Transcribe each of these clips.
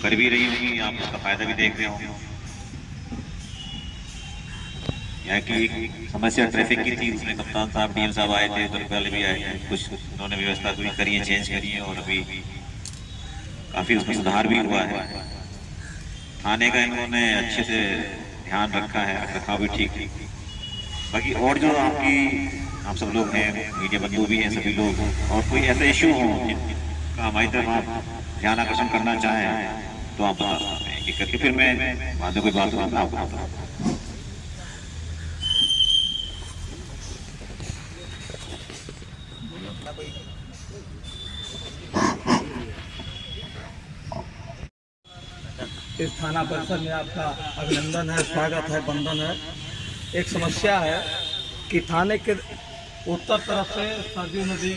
कर भी रही होंगी, आप उसका फायदा भी देख रहे होंगे। यहाँ की एक समस्या ट्रैफिक की थी, उसमें कप्तान साहब डीएम साहब आए थे, तो पहले भी आए थे, कुछ उन्होंने व्यवस्था भी करी है, चेंज करी है, और अभी काफी उसमें सुधार भी हुआ है। थाने का इन्होंने अच्छे से ध्यान रखा है, रखरखाव भी ठीक। बाकी और जो आपकी आप सब लोग हैं, मीडिया बंधु भी हैं सभी लोग, और कोई ऐसा इश्यू हो जिनका हमारी तरफ आप ध्यान आकर्षण करना चाहें तो आप बता सकते हैं कि करके फिर मैं बाद में कोई बात हो आपको बताता हूँ। इस थाना परिसर में आपका अभिनंदन है, स्वागत है, वंदन है। एक समस्या है कि थाने के उत्तर तरफ से सरयू नदी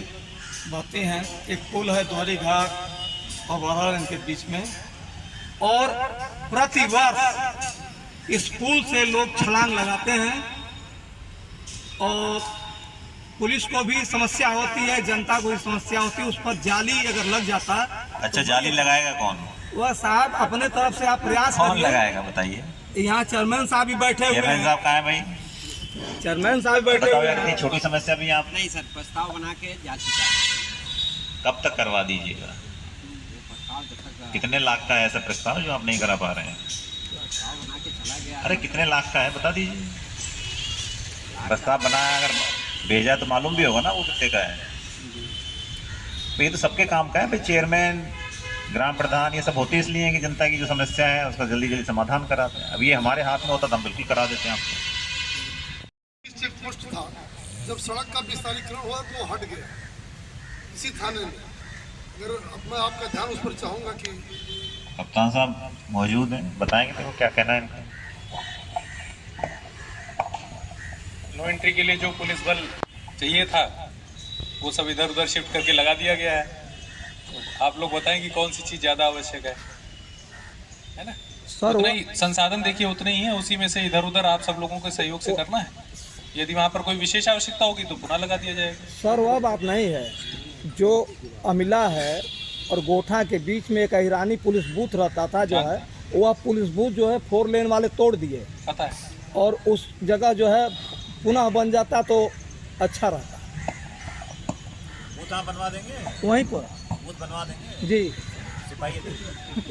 बहती हैं, एक पुल है द्वारी घाट और वाराणसी के बीच में, और प्रतिवर्ष इस पुल से लोग छलांग लगाते हैं और पुलिस को भी समस्या होती है, जनता को भी समस्या होती है। उस पर जाली अगर लग जाता। अच्छा, जाली लगाएगा कौन? वह साहब अपने तरफ से आप प्रयास कौन करिए। लगाएगा बताइए? यहाँ चेयरमैन साहब भी बैठे हुए चेयरमैन हैं। साहब कहाँ है भाई? चेयरमैन साहब बैठे हुए इतनी हैं। छोटी समस्या भी आप नहीं सर, प्रस्ताव बना के जा चुका है। कब तक करवा दीजिएगा? प्रस्ताव जब तक कितने लाख का है ऐसा प्रस्ताव जो आप नहीं करा पा रहे हैं? प्रस्ताव बना के चला गया। अरे कितने लाख का है बता दीजिए। प्रस्ताव बनाया, अगर भेजा तो मालूम भी होगा ना वो कितने का है। तो ये तो सबके काम का है भाई, चेयरमैन, ग्राम प्रधान, ये सब होते इसलिए हैं कि जनता की जो समस्या है उसका जल्दी जल्दी समाधान कराते हैं। अब ये हमारे हाथ में होता तो हम बिल्कुल करा देते हैं आपको। चेक पोस्ट था, जब सड़क का विस्तारीकरण हुआ तो वो हट गया इसी थाने में। अगर अब मैं आपका ध्यान उस पर चाहूँगा कि कप्तान साहब मौजूद हैं, बताएंगे देखो क्या कहना है इनका। नो एंट्री के लिए जो पुलिस बल चाहिए था वो सब इधर उधर शिफ्ट करके लगा दिया गया है। तो आप लोग बताएं कि कौन सी चीज़ ज़्यादा आवश्यक है ना? सर उतना ही संसाधन देखिए, उतने ही है, उसी में से इधर उधर आप सब लोगों के सहयोग से करना है। यदि वहाँ पर कोई विशेष आवश्यकता होगी तो पुनः लगा दिया जाएगा। सर वह बात नहीं है, जो अमिला है और गोठा के बीच में एक अहिरानी पुलिस बूथ रहता था जो है, वह पुलिस बूथ जो है 4 लेन वाले तोड़ दिए, पता है। और उस जगह जो है पुनः बन जाता तो अच्छा रहता। बूथ आप बनवा देंगे? वहीं पर बूथ बनवा देंगे जी, सिपाही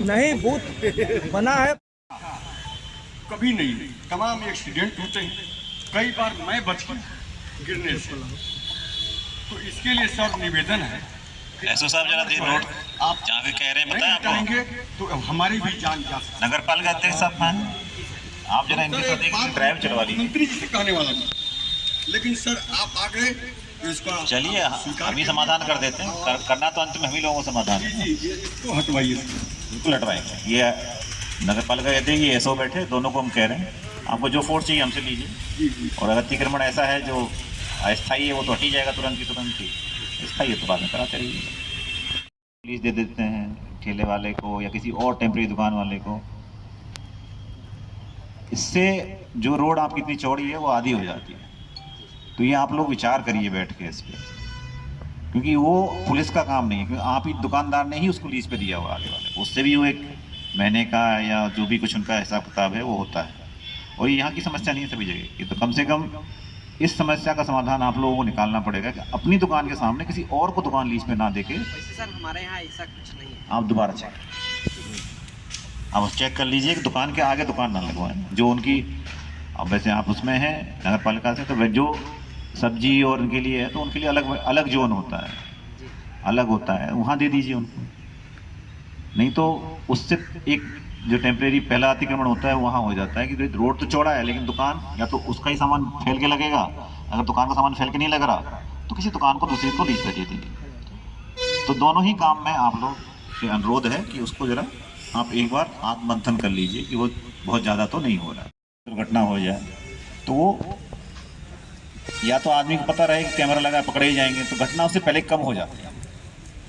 नहीं बूथ बना है। कभी नहीं, तमाम एक्सीडेंट होते हैं, कई बार मैं बच गया गिरने से। तो इसके लिए सर निवेदन है, एसओ साहब जरा दे नोट, आप जहाँ भी कह रहे हैं बताएं। आपको कहेंगे तो हमारी भी जान जा सकती नगर पालिका अध्यक्ष साहब हैं, आप जरा इनके साथ एक ड्राइव चलवा लीजिए। मंत्री जी से कहने वाला था, लेकिन सर आप आ गए इसका चलिए हम ही समाधान कर देते हैं, करना तो अंत में हम ही लोगों को समाधान है। जी इसको हटवाइए। बिल्कुल हटवाएंगे। ये नगर पालिका कहते हैं, ये एसओ बैठे, दोनों को हम कह रहे हैं आपको जो फोर्स चाहिए हमसे लीजिए, और अगर अतिक्रमण ऐसा है जो अस्थायी है वो तो हट ही जाएगा तुरंत ही। स्थायी है तो बाद में कराते रहिए। पुलिस दे देते हैं ठेले वाले को या किसी और टेम्परेरी दुकान वाले को, इससे जो रोड आपकी इतनी चौड़ी है वो आधी हो जाती है। तो ये आप लोग विचार करिए बैठ के इस पर, क्योंकि वो पुलिस का काम नहीं है, क्योंकि आप ही दुकानदार ने ही उसको लीज पे दिया हुआ आगे वाले, उससे भी वो एक महीने का या जो भी कुछ उनका हिसाब किताब है वो होता है। और ये यहाँ की समस्या नहीं है सभी जगह की, तो कम से कम इस समस्या का समाधान आप लोगों को निकालना पड़ेगा कि अपनी दुकान के सामने किसी और को दुकान लीज पे ना देके। वैसे सर हमारे यहाँ ऐसा कुछ नहीं है। आप दोबारा चेक कर लीजिए कि दुकान के आगे दुकान ना लगवाएं जो उनकी। अब वैसे आप उसमें हैं नगर पालिका से, तो जो सब्जी और उनके लिए है तो उनके लिए अलग अलग जोन होता है, अलग होता है, वहाँ दे दीजिए उनको। नहीं तो उससे एक जो टेम्परेरी पहला अतिक्रमण होता है वहाँ हो जाता है कि रोड तो चौड़ा है लेकिन दुकान या तो उसका ही सामान फैल के लगेगा, अगर दुकान का सामान फैल के नहीं लग रहा तो किसी दुकान को दूसरी को लीज पे दे दीजिए। तो दोनों ही काम में आप लोग से अनुरोध है कि उसको जरा आप एक बार आत्ममंथन कर लीजिए कि वो बहुत ज़्यादा तो नहीं हो रहा। दुर्घटना हो जाए तो वो या तो आदमी को पता रहे कि कैमरा लगा पकड़े ही जाएंगे, तो घटना उससे पहले कम हो जाती है,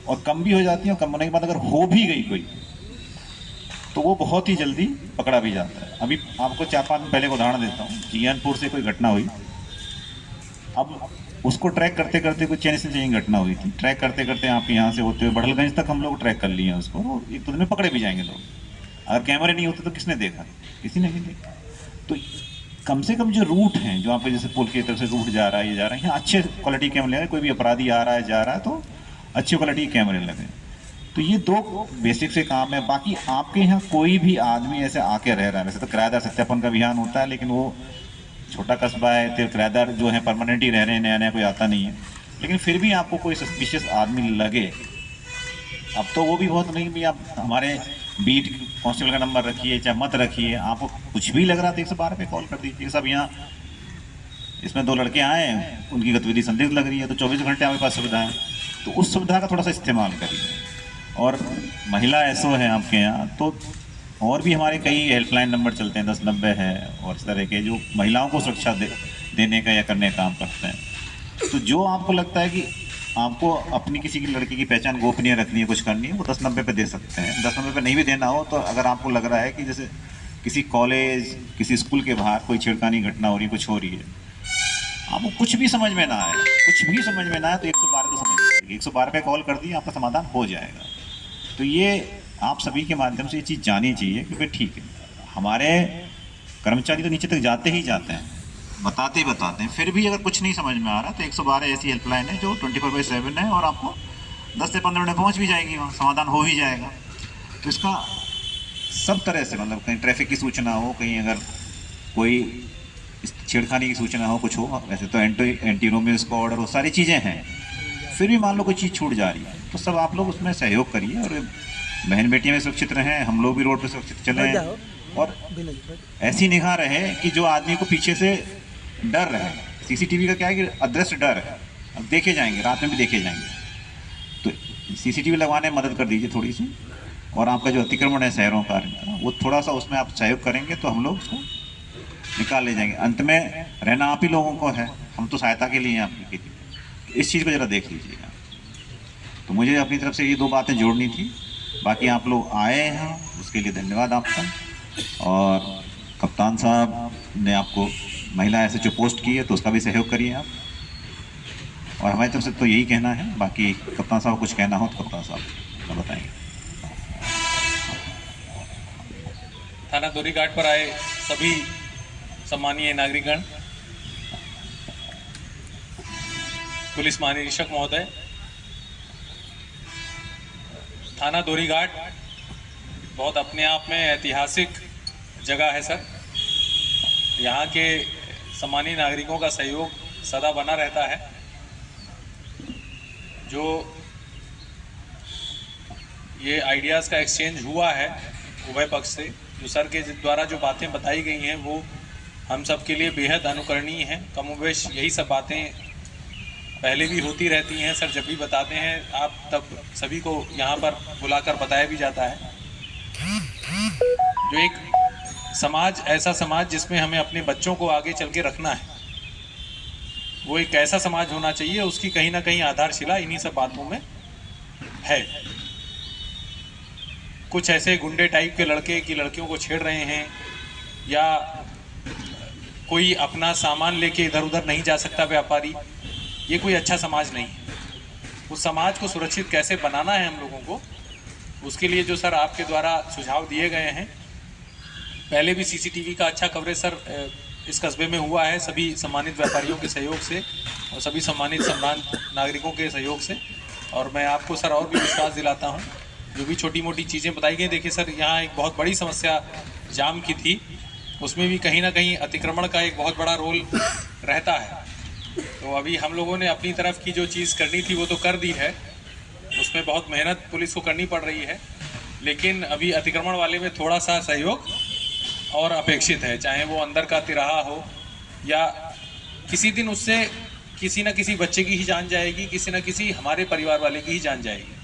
और कम भी हो जाती है, और कम होने के बाद अगर हो भी गई कोई तो वो बहुत ही जल्दी पकड़ा भी जाता है। अभी आपको 4-5 दिन पहले का उदाहरण देता हूँ, जीएनपुर से कोई घटना हुई, अब उसको ट्रैक करते करते कोई चेन से चेन घटना हुई थी, ट्रैक करते करते आप यहाँ से होते हुए बढ़लगंज तक हम लोग ट्रैक कर लिए हैं उसको, एक दो दिन में पकड़े भी जाएंगे लोग। अगर कैमरे नहीं होते तो किसने देखा? किसी ने नहीं देखा। तो कम से कम जो रूट हैं, जो आपके जैसे पुल की तरफ से रूट जा रहा है, ये जा रहा है, यहाँ अच्छे क्वालिटी कैमरे लगे। कोई भी अपराधी आ रहा है जा रहा है तो अच्छी क्वालिटी के कैमरे लगे। तो ये 2 बेसिक से काम है। बाकी आपके यहाँ कोई भी आदमी ऐसे आके रह रहा है, वैसे तो किराएदार सत्यापन का अभियान होता है, लेकिन वो छोटा कस्बा है, तो किराएदार जो है परमानेंट ही रह रहे हैं, नया नया कोई आता नहीं है। लेकिन फिर भी आपको कोई सस्पिशियस आदमी लगे, अब तो वो भी बहुत नहीं भी, आप हमारे बीट कांस्टेबल का नंबर रखिए चाहे मत रखिए, आपको कुछ भी लग रहा था 112 पे कॉल कर दीजिए। सब यहाँ इसमें 2 लड़के आए हैं, उनकी गतिविधि संदिग्ध लग रही है, तो 24 घंटे हमारे पास सुविधा है, तो उस सुविधा का थोड़ा सा इस्तेमाल करिए। और महिला एसओ है आपके यहाँ, तो और भी हमारे कई हेल्पलाइन नंबर चलते हैं, 1090 है और इस तरह के, जो महिलाओं को सुरक्षा देने का या करने का काम करते हैं। तो जो आपको लगता है कि आपको अपनी किसी की लड़की की पहचान गोपनीय रखनी है, कुछ करनी है, वो 1090 पे दे सकते हैं। 1090 पे नहीं भी देना हो तो अगर आपको लग रहा है कि जैसे किसी कॉलेज, किसी स्कूल के बाहर कोई छेड़खानी घटना हो रही है, कुछ हो रही है, आपको कुछ भी समझ में ना आए, कुछ भी समझ में ना आए, तो 112 तो समझ लीजिए, 112 पे कॉल कर दिए, आपका समाधान हो जाएगा। तो ये आप सभी के माध्यम से ये चीज़ जानी चाहिए, क्योंकि ठीक है, हमारे कर्मचारी तो नीचे तक जाते ही जाते हैं, बताते ही बताते हैं, फिर भी अगर कुछ नहीं समझ में आ रहा तो 112 ऐसी हेल्पलाइन है जो 24/7 है, और आपको 10 से 15 मिनट पहुँच भी जाएगी, वहाँ समाधान हो ही जाएगा। तो इसका सब तरह से, मतलब कहीं ट्रैफिक की सूचना हो, कहीं अगर कोई छेड़खानी की सूचना हो, कुछ हो, वैसे तो एंटी रोमियो स्क्वाड और वो सारी चीज़ें हैं, फिर भी मान लो कोई चीज़ छूट जा रही है, तो सब आप लोग उसमें सहयोग करिए, और बहन बेटियाँ भी सुरक्षित रहें, हम लोग भी रोड पर सुरक्षित चलें, और ऐसी निगाह रहे कि जो आदमी को पीछे से डर रहे। सीसीटीवी का क्या है कि अदृश्य डर है, अब देखे जाएंगे, रात में भी देखे जाएंगे, तो सीसीटीवी लगवाने में मदद कर दीजिए थोड़ी सी। और आपका जो अतिक्रमण है शहरों का, वो थोड़ा सा उसमें आप सहयोग करेंगे तो हम लोग उसको निकाल ले जाएंगे। अंत में रहना आप ही लोगों को है, हम तो सहायता के लिए हैं आपकी। इस चीज़ को ज़रा देख लीजिएगा। तो मुझे अपनी तरफ से ये 2 बातें जोड़नी थी। बाकी आप लोग आए हैं उसके लिए धन्यवाद आपका, और कप्तान साहब ने आपको महिला SHO पोस्ट की है तो उसका भी सहयोग करिए आप, और हमारी तरफ से तो यही कहना है। बाकी कप्तान साहब कुछ कहना हो तो कप्तान साहब बताएंगे। थाना दोरी घाट पर आए सभी सम्मानीय नागरिकगण, पुलिस महानिरीक्षक महोदय, थाना दोरी घाट बहुत अपने आप में ऐतिहासिक जगह है सर। यहाँ के सम्मानीय नागरिकों का सहयोग सदा बना रहता है। जो ये आइडियाज़ का एक्सचेंज हुआ है उभय पक्ष से, जो सर के द्वारा जो बातें बताई गई हैं वो हम सब के लिए बेहद अनुकरणीय हैं। कमोबेश यही सब बातें पहले भी होती रहती हैं सर, जब भी बताते हैं आप तब सभी को यहाँ पर बुलाकर बताया भी जाता है। जो एक समाज, ऐसा समाज जिसमें हमें अपने बच्चों को आगे चल के रखना है, वो एक ऐसा समाज होना चाहिए, उसकी कहीं ना कहीं आधारशिला इन्हीं सब बातों में है। कुछ ऐसे गुंडे टाइप के लड़के की लड़कियों को छेड़ रहे हैं, या कोई अपना सामान लेके इधर उधर नहीं जा सकता व्यापारी, ये कोई अच्छा समाज नहीं है। उस समाज को सुरक्षित कैसे बनाना है हम लोगों को, उसके लिए जो सर आपके द्वारा सुझाव दिए गए हैं, पहले भी सीसीटीवी का अच्छा कवरेज सर इस कस्बे में हुआ है सभी सम्मानित व्यापारियों के सहयोग से और सभी सम्मानित सम्मानित नागरिकों के सहयोग से। और मैं आपको सर और भी विश्वास दिलाता हूँ, जो भी छोटी मोटी चीज़ें बताई गई, देखिए सर यहाँ एक बहुत बड़ी समस्या जाम की थी, उसमें भी कहीं ना कहीं अतिक्रमण का एक बहुत बड़ा रोल रहता है। तो अभी हम लोगों ने अपनी तरफ की जो चीज़ करनी थी वो तो कर दी है, उसमें बहुत मेहनत पुलिस को करनी पड़ रही है, लेकिन अभी अतिक्रमण वाले में थोड़ा सा सहयोग और अपेक्षित है, चाहे वो अंदर का तिराहा हो या किसी दिन उससे किसी न किसी बच्चे की ही जान जाएगी, किसी न किसी हमारे परिवार वाले की ही जान जाएगी।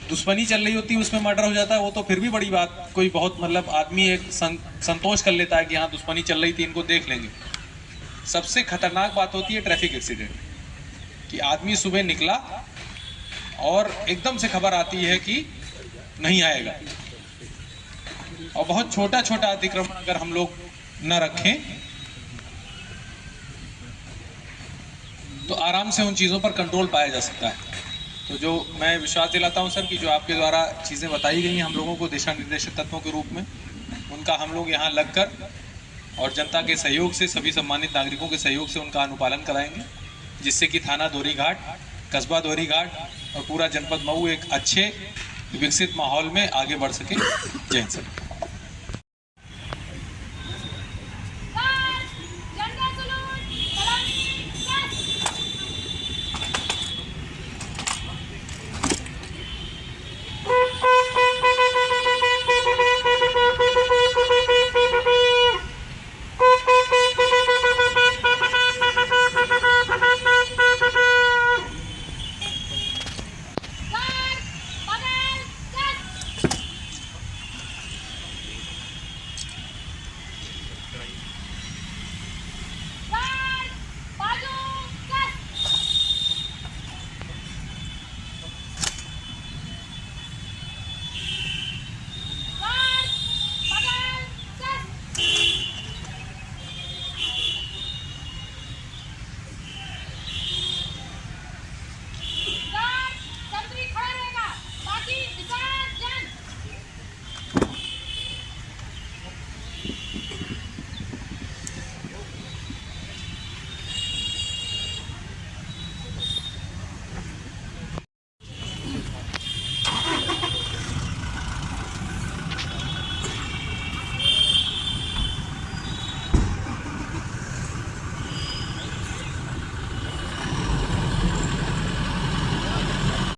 दुश्मनी चल रही होती है उसमें मर्डर हो जाता है, वो तो फिर भी बड़ी बात, कोई बहुत मतलब आदमी एक संतोष कर लेता है कि हाँ दुश्मनी चल रही थी, इनको देख लेंगे। सबसे खतरनाक बात होती है ट्रैफिक एक्सीडेंट, कि आदमी सुबह निकला और एकदम से खबर आती है कि नहीं आएगा, और बहुत छोटा छोटा अतिक्रमण अगर हम लोग न रखें तो आराम से उन चीज़ों पर कंट्रोल पाया जा सकता है। तो जो मैं विश्वास दिलाता हूं सर कि जो आपके द्वारा चीज़ें बताई गई हैं हम लोगों को दिशा निर्देशक तत्वों के रूप में, उनका हम लोग यहाँ लगकर और जनता के सहयोग से, सभी सम्मानित नागरिकों के सहयोग से उनका अनुपालन कराएंगे, जिससे कि थाना दोहरीघाट, कस्बा दोहरीघाट और पूरा जनपद मऊ एक अच्छे विकसित माहौल में आगे बढ़ सके। जय हिंद सर।